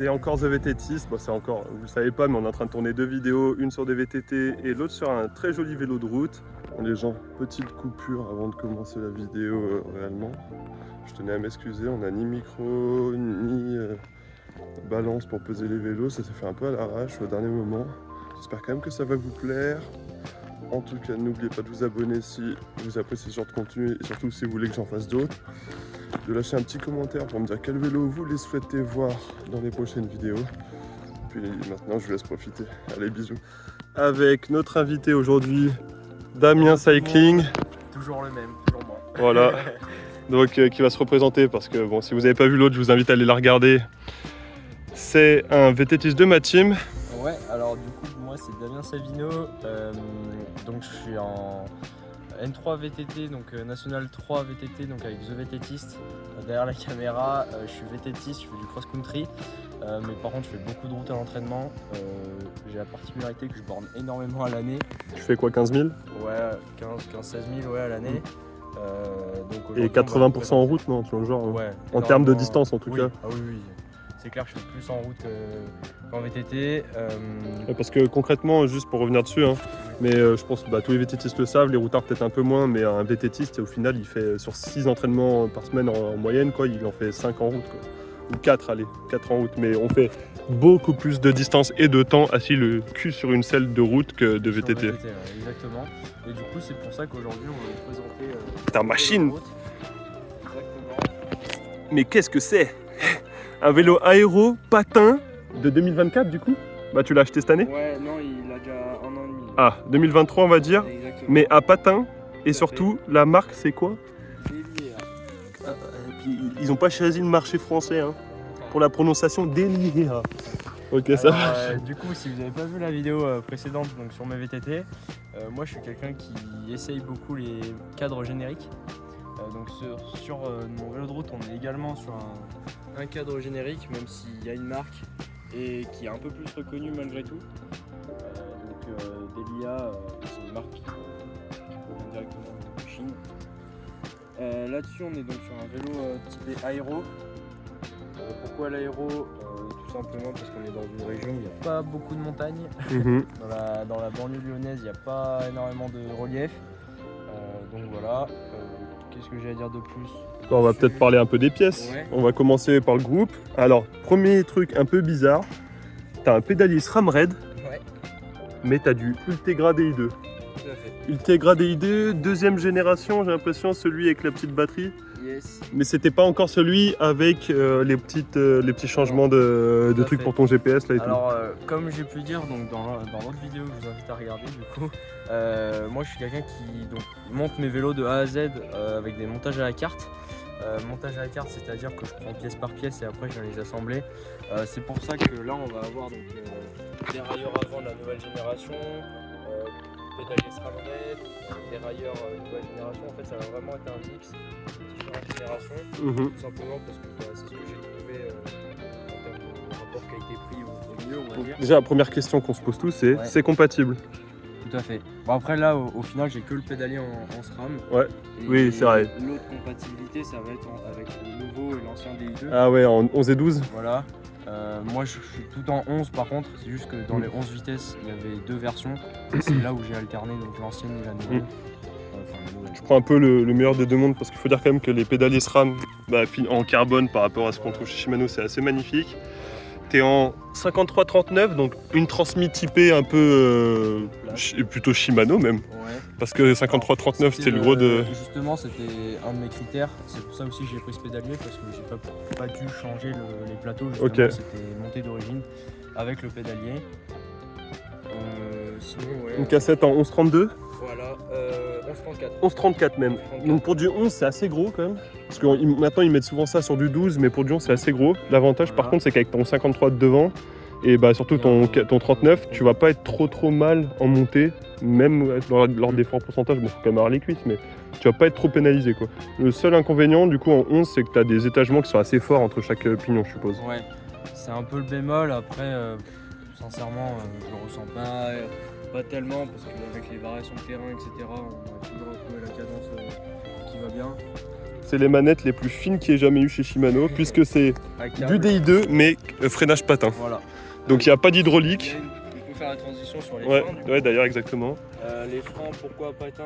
C'est encore The VTTist, bon, c'est encore, vous le savez pas, mais on est en train de tourner 2 vidéos, une sur des VTT et l'autre sur un très joli vélo de route. Les gens, petite coupure avant de commencer la vidéo réellement. Je tenais à m'excuser, on n'a ni micro, ni balance pour peser les vélos, ça s'est fait un peu à l'arrache au dernier moment. J'espère quand même que ça va vous plaire. En tout cas, n'oubliez pas de vous abonner si vous appréciez ce genre de contenu et surtout si vous voulez que j'en fasse d'autres. De lâcher un petit commentaire pour me dire quel vélo vous les souhaitez voir dans les prochaines vidéos. Puis maintenant, je vous laisse profiter. Allez, bisous. Avec notre invité aujourd'hui, Damien Cycling. Toujours le même, toujours moi. Voilà. Donc, qui va se représenter parce que bon, si vous n'avez pas vu l'autre, je vous invite à aller la regarder. C'est un VTTiste de ma team. Ouais, alors du coup, moi c'est Damien Savino. Donc je suis en N3 VTT, donc National 3 VTT, donc avec The VTTist. Derrière la caméra, je suis VTTiste, je fais du cross-country. Mais par contre, je fais beaucoup de routes à l'entraînement. J'ai la particularité que je borne énormément à l'année. Tu fais quoi, 15 000? Ouais, 15-16 000 ouais, à l'année. Et 80% en route, non, tu vois le genre. Ouais, en termes de distance en tout cas. Ah oui, oui. C'est clair que je fais plus en route qu'en VTT. Parce que concrètement, juste pour revenir dessus, hein, mais je pense que tous les VTTistes le savent, les routards peut-être un peu moins, mais un VTTiste, au final, il fait sur 6 entraînements par semaine en moyenne, quoi, il en fait 5 en route. Quoi. Ou 4, allez, 4 en route. Mais on fait beaucoup plus de distance et de temps assis le cul sur une selle de route que de VTT. VTT ouais, exactement. Et du coup, c'est pour ça qu'aujourd'hui, on va vous présenter... Ta machine. Exactement. Mais qu'est-ce que c'est? Un vélo aéro patin de 2024 du coup? Bah tu l'as acheté cette année? Ouais, non, il a déjà 1 an et demi. Ah, 2023 on va dire, Exactement. mais à patin. Et surtout, la marque c'est quoi? Ils ont pas choisi le marché français hein, pour la prononciation Delia. Ok, ça va. Du coup, si vous n'avez pas vu la vidéo précédente donc sur mes VTT, moi je suis quelqu'un qui essaye beaucoup les cadres génériques. Donc sur mon vélo de route, on est également sur un cadre générique, même s'il y a une marque et qui est un peu plus reconnue malgré tout. Delia, c'est une marque qui provient directement de Chine. Là-dessus, on est donc sur un vélo typé aéro. Pourquoi l'aéro? Tout simplement parce qu'on est dans une région où il n'y a pas beaucoup de montagnes. Dans la banlieue lyonnaise, il n'y a pas énormément de relief. Donc voilà. Qu'est-ce que j'ai à dire de plus? On va peut-être parler un peu des pièces. Ouais. On va commencer par le groupe. Alors, premier truc un peu bizarre, t'as un pédalier SRAM Red, Ouais, mais t'as du Ultegra DI2. tout à fait. Ultegra DI2, deuxième génération, j'ai l'impression, celui avec la petite batterie. Yes. Mais c'était pas encore celui avec les petits changements de Tout à trucs fait. pour ton GPS là et Alors, comme j'ai pu dire donc, dans l'autre vidéo que je vous invite à regarder, du coup, moi je suis quelqu'un qui donc, monte mes vélos de A à Z avec des montages à la carte. Montage à la carte, c'est-à-dire que je prends pièce par pièce et après je viens les assembler. C'est pour ça que là, on va avoir donc, des railleurs avant de la nouvelle génération, pédalier SRAM Red, des railleurs nouvelle génération. En fait, ça va vraiment être un mix de différentes générations. tout. Tout simplement parce que c'est ce que j'ai trouvé en termes de rapport qualité-prix au mieux, on va dire. Déjà, la première question qu'on se pose tous, c'est Ouais. c'est compatible? Tout à fait. Bon, après, là, au final, j'ai que le pédalier en SRAM. Ouais. Et Oui, c'est vrai. L'autre compatibilité, ça va être avec le nouveau et l'ancien DI2. Ah ouais, en 11 et 12. Voilà. Moi, je suis tout en 11 par contre. C'est juste que dans les 11 vitesses, il y avait 2 versions. Et c'est là où j'ai alterné donc l'ancienne et la nouvelle. Enfin, la nouvelle. Je prends un peu le meilleur des deux mondes parce qu'il faut dire quand même que les pédaliers SRAM en carbone par rapport à ce qu'on trouve chez Shimano, c'est assez magnifique. T'es en 53-39, donc une transmis typée un peu plutôt Shimano même. Ouais. Parce que 53-39 c'était le gros de... Justement, c'était un de mes critères. C'est pour ça aussi que j'ai pris ce pédalier parce que j'ai pas dû changer les plateaux. Justement, Ok. C'était monté d'origine avec le pédalier. Sinon, ouais. Une cassette en 11-32. Voilà, 11-34. 11-34 même. 11-34. Donc pour du 11 c'est assez gros quand même. Parce que maintenant ils mettent souvent ça sur du 12, mais pour du 11 c'est assez gros. L'avantage par Voilà. contre c'est qu'avec ton 53 de devant, et surtout ton 39, tu vas pas être trop mal en montée, même lors des forts pourcentages, bon faut quand même avoir les cuisses, mais tu vas pas être trop pénalisé quoi. Le seul inconvénient du coup en 11 c'est que tu as des étagements qui sont assez forts entre chaque pignon je suppose. Ouais, c'est un peu le bémol. Après, sincèrement, je le ressens pas tellement parce qu'avec les variations de terrain, etc., on a toujours trouvé la cadence qui va bien. C'est les manettes les plus fines qu'il y ait jamais eu chez Shimano, puisque c'est du DI2 mais freinage patin. Voilà. Donc il n'y a pas d'hydraulique. On peut faire la transition sur les Ouais, freins. ouais d'ailleurs exactement. Les freins, pourquoi patin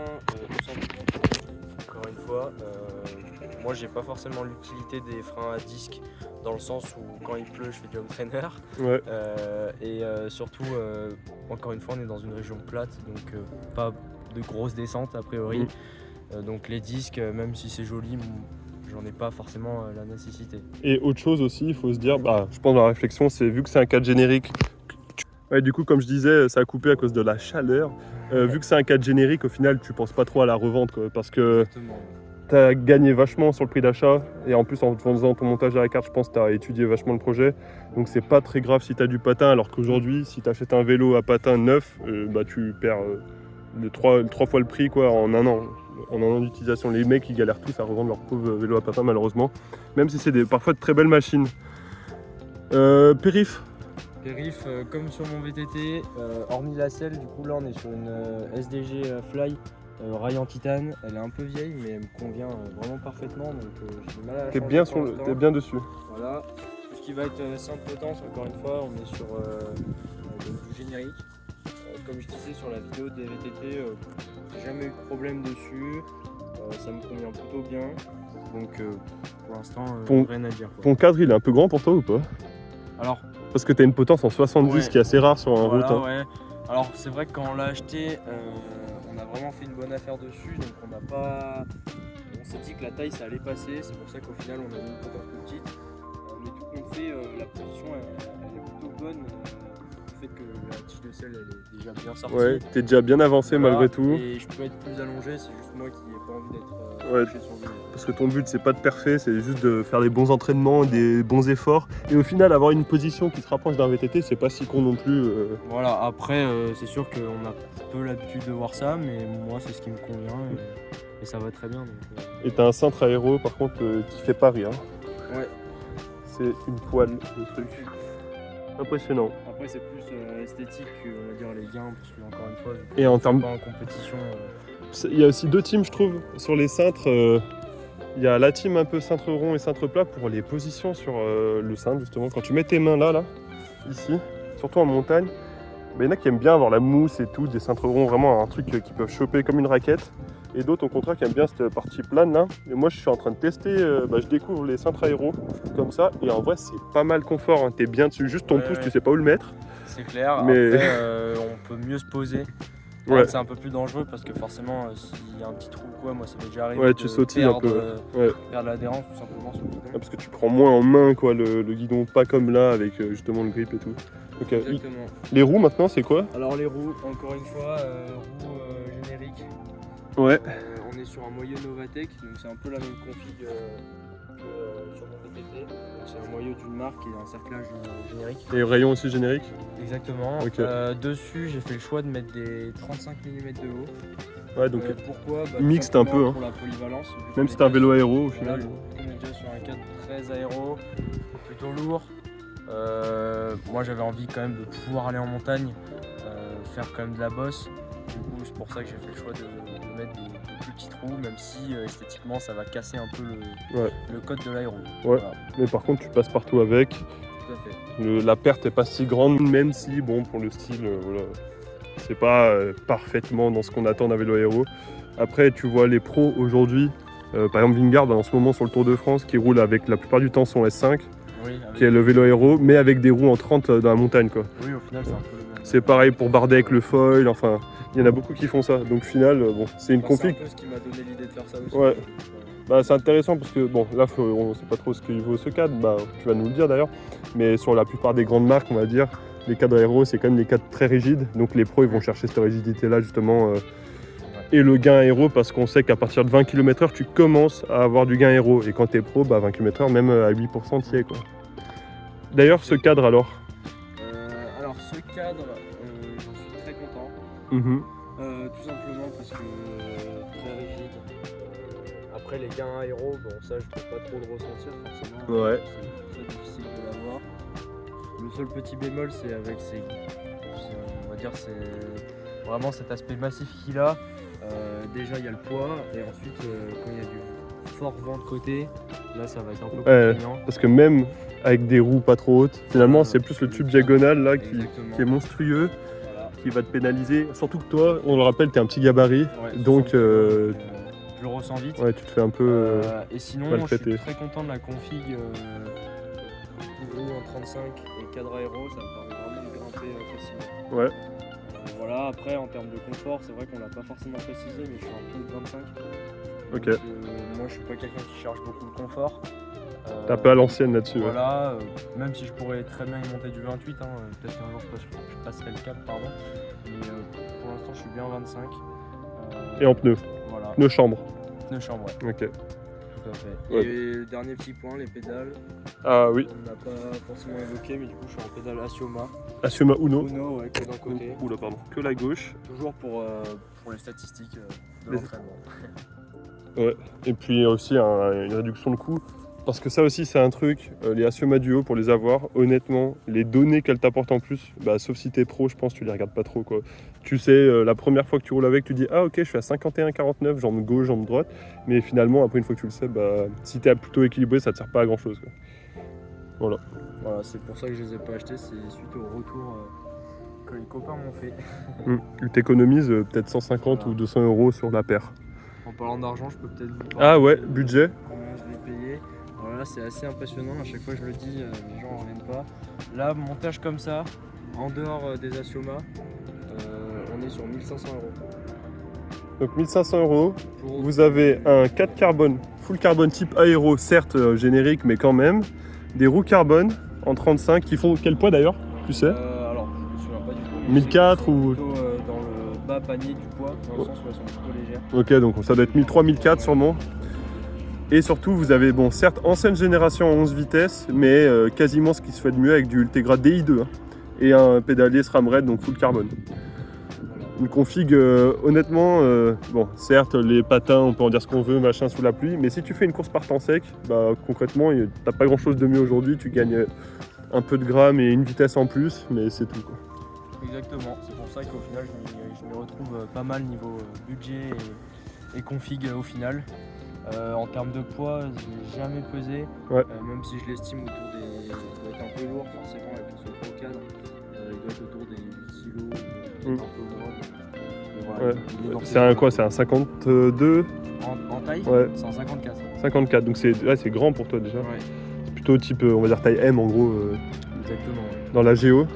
Encore une fois, moi j'ai pas forcément l'utilité des freins à disque dans le sens où quand il pleut je fais du home trainer. Ouais. Surtout, encore une fois on est dans une région plate donc pas de grosses descentes a priori. Donc les disques, même si c'est joli, j'en ai pas forcément la nécessité. Et autre chose aussi, il faut se dire, je pense la réflexion c'est vu que c'est un cadre générique, ouais, du coup comme je disais ça a coupé à cause de la chaleur, vu que c'est un cadre générique au final tu penses pas trop à la revente quoi, parce que Exactement. tu as gagné vachement sur le prix d'achat et en plus en faisant ton montage à la carte je pense que tu as étudié vachement le projet, donc c'est pas très grave si tu as du patin, alors qu'aujourd'hui si tu achètes un vélo à patin neuf, tu perds trois fois le prix quoi, en un an d'utilisation. Les mecs ils galèrent tous à revendre leur pauvre vélo à patin malheureusement, même si c'est parfois de très belles machines. Périph. Périph, comme sur mon VTT, hormis la selle, du coup là on est sur une SDG Fly rail en titane. Elle est un peu vieille mais elle me convient vraiment parfaitement, donc j'ai du mal à la changer. T'es bien dessus. Voilà, tout ce qui va être simple potence, encore une fois on est sur du générique. Comme je disais sur la vidéo des VTT, j'ai jamais eu de problème dessus, ça me convient plutôt bien, donc pour l'instant rien à dire quoi. Ton cadre il est un peu grand pour toi ou pas? Alors, parce que tu as une potence en 70 ouais, qui est assez rare sur un route. Ouais. Alors c'est vrai que quand on l'a acheté, on a vraiment fait une bonne affaire dessus, donc on s'est dit que la taille ça allait passer, c'est pour ça qu'au final on a mis une potence plus petite, mais tout compte fait, la position elle est plutôt bonne. Que la tige de selle elle est déjà bien sortie. Ouais, t'es déjà bien avancé malgré tout. Et je peux être plus allongé, c'est juste moi qui n'ai pas envie d'être couché sur le vélo. Parce que ton but c'est pas de parfait, c'est juste de faire des bons entraînements, des bons efforts. Et au final avoir une position qui se rapproche d'un VTT c'est pas si con non plus. Voilà, après c'est sûr qu'on a peu l'habitude de voir ça, mais moi c'est ce qui me convient et ça va très bien. Donc, Et t'as un cintre aéro par contre qui fait pas rire. Ouais. C'est une poêle le truc. Impressionnant. Après c'est plus esthétique que on va dire les gains, parce que encore une fois et en termes pas en compétition. Il y a aussi deux teams je trouve sur les cintres. Il y a la team un peu cintre rond et cintre plat pour les positions sur le cintre justement. Quand tu mets tes mains là, ici, surtout en montagne, il y en a qui aiment bien avoir la mousse et tout, des cintres ronds, vraiment un truc qu'ils peuvent choper comme une raquette. Et d'autres au contraire qui aiment bien cette partie plane là. Et moi je suis en train de tester, je découvre les cintres aéro comme ça. Et en vrai c'est pas mal confort, hein. T'es bien dessus, juste ton pouce tu sais pas où le mettre. C'est clair, mais... après on peut mieux se poser. Ouais. C'est un peu plus dangereux parce que forcément s'il y a un petit trou ou quoi, moi ça m'est déjà arrivé ouais, tu sautilles un peu. Perdre l'adhérence tout simplement sur le guidon. Parce que tu prends moins en main quoi, le guidon, pas comme là avec justement le grip et tout. Donc, exactement. Les roues maintenant c'est quoi? Alors les roues, encore une fois, roues génériques. Ouais. On est sur un moyeu Novatec, donc c'est un peu la même config que sur mon VTT. C'est un moyeu d'une marque et un cerclage générique. Et rayon aussi générique? Exactement. Okay. Dessus, j'ai fait le choix de mettre des 35 mm de haut. Ouais, donc pourquoi mixte un peu. Pour la polyvalence. Même si c'est un vélo aéro au final. Là, on est déjà sur un cadre très aéro, plutôt lourd. Moi j'avais envie quand même de pouvoir aller en montagne, faire quand même de la bosse. Du coup c'est pour ça que j'ai fait le choix de mettre des plus petits trous, même si esthétiquement ça va casser un peu le code de l'aéro. Ouais. Voilà. Mais par contre tu passes partout avec. Tout à fait. La perte est pas si grande, même si bon pour le style, voilà, c'est pas parfaitement dans ce qu'on attend d'un vélo aéro. Après tu vois les pros aujourd'hui, par exemple Vingard en ce moment sur le Tour de France qui roule avec la plupart du temps son S5. Oui, qui est le vélo aéro, mais avec des roues en 30 dans la montagne quoi. Oui, au final c'est un peu le même. C'est pareil pour Bardet avec le foil, enfin, il y en a beaucoup qui font ça. Donc au final, bon, c'est une config. C'est un peu ce qui m'a donné l'idée de faire ça aussi. Ouais. C'est intéressant parce que bon, là, on ne sait pas trop ce qu'il vaut ce cadre, tu vas nous le dire d'ailleurs. Mais sur la plupart des grandes marques, on va dire, les cadres aéro, c'est quand même des cadres très rigides. Donc les pros, ils vont chercher cette rigidité-là justement. Et le gain aéro, parce qu'on sait qu'à partir de 20 km/h, tu commences à avoir du gain aéro. Et quand tu es pro, 20 km/h, même à 8%, tu y es quoi. D'ailleurs, ce cadre alors Alors ce cadre, j'en suis très content. Tout simplement parce que très rigide. Après les gains aéro, bon ça je peux pas trop le ressentir forcément. Ouais. C'est très difficile de l'avoir. Le seul petit bémol c'est avec on va dire vraiment cet aspect massif qu'il a. Déjà il y a le poids et ensuite quand il y a fort vent de côté, là ça va être un peu Ouais, contraignant. parce que même avec des roues pas trop hautes, finalement c'est plus le tube diagonal là Exactement. qui est monstrueux, Voilà. qui va te pénaliser. Surtout que toi, on le rappelle, t'es un petit gabarit, Ouais, donc 60 kilos, je le ressens vite. ouais, tu te fais un peu Et sinon, mal je suis traiter. très content de la config roue en 35 et cadre aéro, ça me permet vraiment de grimper facilement. Ouais. Voilà, après en termes de confort, c'est vrai qu'on l'a pas forcément précisé, mais je suis un peu de 25. Ok. Donc, moi je suis pas quelqu'un qui cherche beaucoup le confort. T'es un peu à l'ancienne là-dessus. Ouais. Voilà, même si je pourrais très bien y monter du 28, hein, peut-être qu'un jour je passerai le cap, pardon. Mais pour l'instant je suis bien 25. Et en pneus, Voilà, pneus chambre. pneus chambre, ouais, Ok. tout à fait. Ouais. Et le dernier petit point, les pédales. Ah oui, On n'a pas forcément évoqué, mais du coup je suis en pédale Asioma. Asioma Uno. Uno, ouais, que d'un côté. Oula, pardon. Que la gauche. Toujours pour les statistiques de Les- l'entraînement. Ouais. Et puis aussi une réduction de coût. Parce que ça aussi c'est un truc, les Asioma Duo pour les avoir, honnêtement, les données qu'elles t'apportent en plus, bah, sauf si t'es pro, je pense tu les regardes pas trop quoi. Tu sais, la première fois que tu roules avec, tu dis ah ok je suis à 51-49, jambe gauche, jambe droite, mais finalement après une fois que tu le sais, bah, si t'es plutôt équilibré ça te sert pas à grand chose quoi. Voilà. Voilà, c'est pour ça que je les ai pas achetés, c'est suite au retour que les copains m'ont fait. Tu t'économises peut-être 150 Voilà. ou 200 euros sur la paire. En parlant d'argent, je peux peut-être vous parler. Ah ouais, de budget. Combien je l'ai payé. Voilà, c'est assez impressionnant, à chaque fois je le dis, les gens en reviennent pas. Là, montage comme ça, en dehors des Asioma, on est sur 1500 euros. Donc 1500 euros. Pour- Vous avez un 4 carbone, full carbone type aéro, certes générique, mais quand même. Des roues carbone en 35 qui font quel poids d'ailleurs, tu sais? Alors, je me souviens pas du tout. 1004 ou- Plutôt dans le bas panier du poids, dans le sens où elles sont plutôt légères. Ok, donc ça doit être 1003-1004 sûrement. Et surtout, vous avez, bon, certes, ancienne génération en 11 vitesses, mais quasiment ce qui se fait de mieux avec du Ultegra DI2. Hein, et un pédalier SRAM Red, donc full carbone. Une config, honnêtement, bon, certes, les patins, on peut en dire ce qu'on veut, machin, sous la pluie, mais si tu fais une course par temps sec, bah, concrètement, t'as pas grand chose de mieux aujourd'hui. Tu gagnes un peu de grammes et une vitesse en plus, mais c'est tout, quoi. Exactement, c'est pour ça qu'au final je m'y retrouve pas mal niveau budget et config au final. En termes de poids, je l'ai jamais pesé, Ouais. même si je l'estime autour des. Il doit être un peu lourd forcément avec ce gros cadre. Il doit être autour des 8 kg, peut-être un peu moins. Mais voilà, Ouais. il est dans C'est ces un eaux-là. quoi? C'est un 52, En taille, Ouais. c'est en 54. 54, donc c'est grand pour toi déjà. Ouais, C'est plutôt type, on va dire taille M en gros, exactement. Ouais. dans la Géo.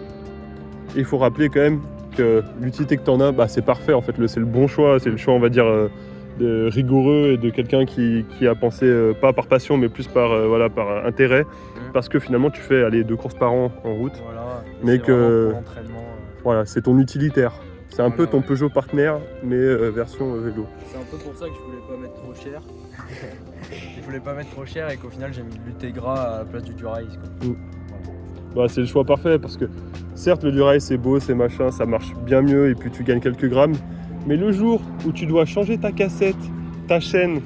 Et il faut rappeler quand même que l'utilité que tu en as, bah, c'est parfait en fait, c'est le bon choix, c'est le choix on va dire de rigoureux et de quelqu'un qui a pensé pas par passion mais plus par, voilà, par intérêt, parce que finalement tu fais aller 2 courses par an en route, Voilà, et Mais c'est que- vraiment pour l'entraînement. voilà, c'est ton utilitaire. C'est un peu Voilà, ton ouais. Peugeot partenaire mais version vélo. C'est un peu pour ça que je voulais pas mettre trop cher. Je voulais pas mettre trop cher et qu'au final j'ai mis de l'Ultegra à la place du Dura-Ace, quoi. Bah, c'est le choix parfait parce que certes le Dura-Ace c'est beau, c'est machin, ça marche bien mieux et puis tu gagnes quelques grammes, mais le jour où tu dois changer ta cassette, ta chaîne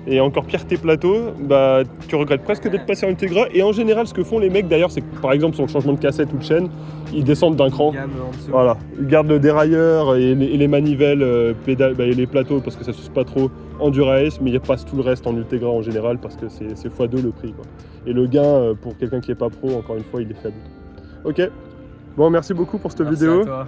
et encore pire tes plateaux, bah tu regrettes presque d'être passé en Ultegra. Et en général ce que font les mecs d'ailleurs c'est que par exemple sur le changement de cassette ou de chaîne, ils descendent d'un cran. Gamme en dessous. Voilà, ils gardent le dérailleur et les manivelles, pédales, bah, et les plateaux parce que ça s'use pas trop en Dura-Ace, mais ils passent tout le reste en Ultegra en général parce que c'est x2 le prix, quoi. Et le gain pour quelqu'un qui est pas pro, encore une fois, il est faible. Ok, bon merci beaucoup pour cette Merci vidéo. à toi.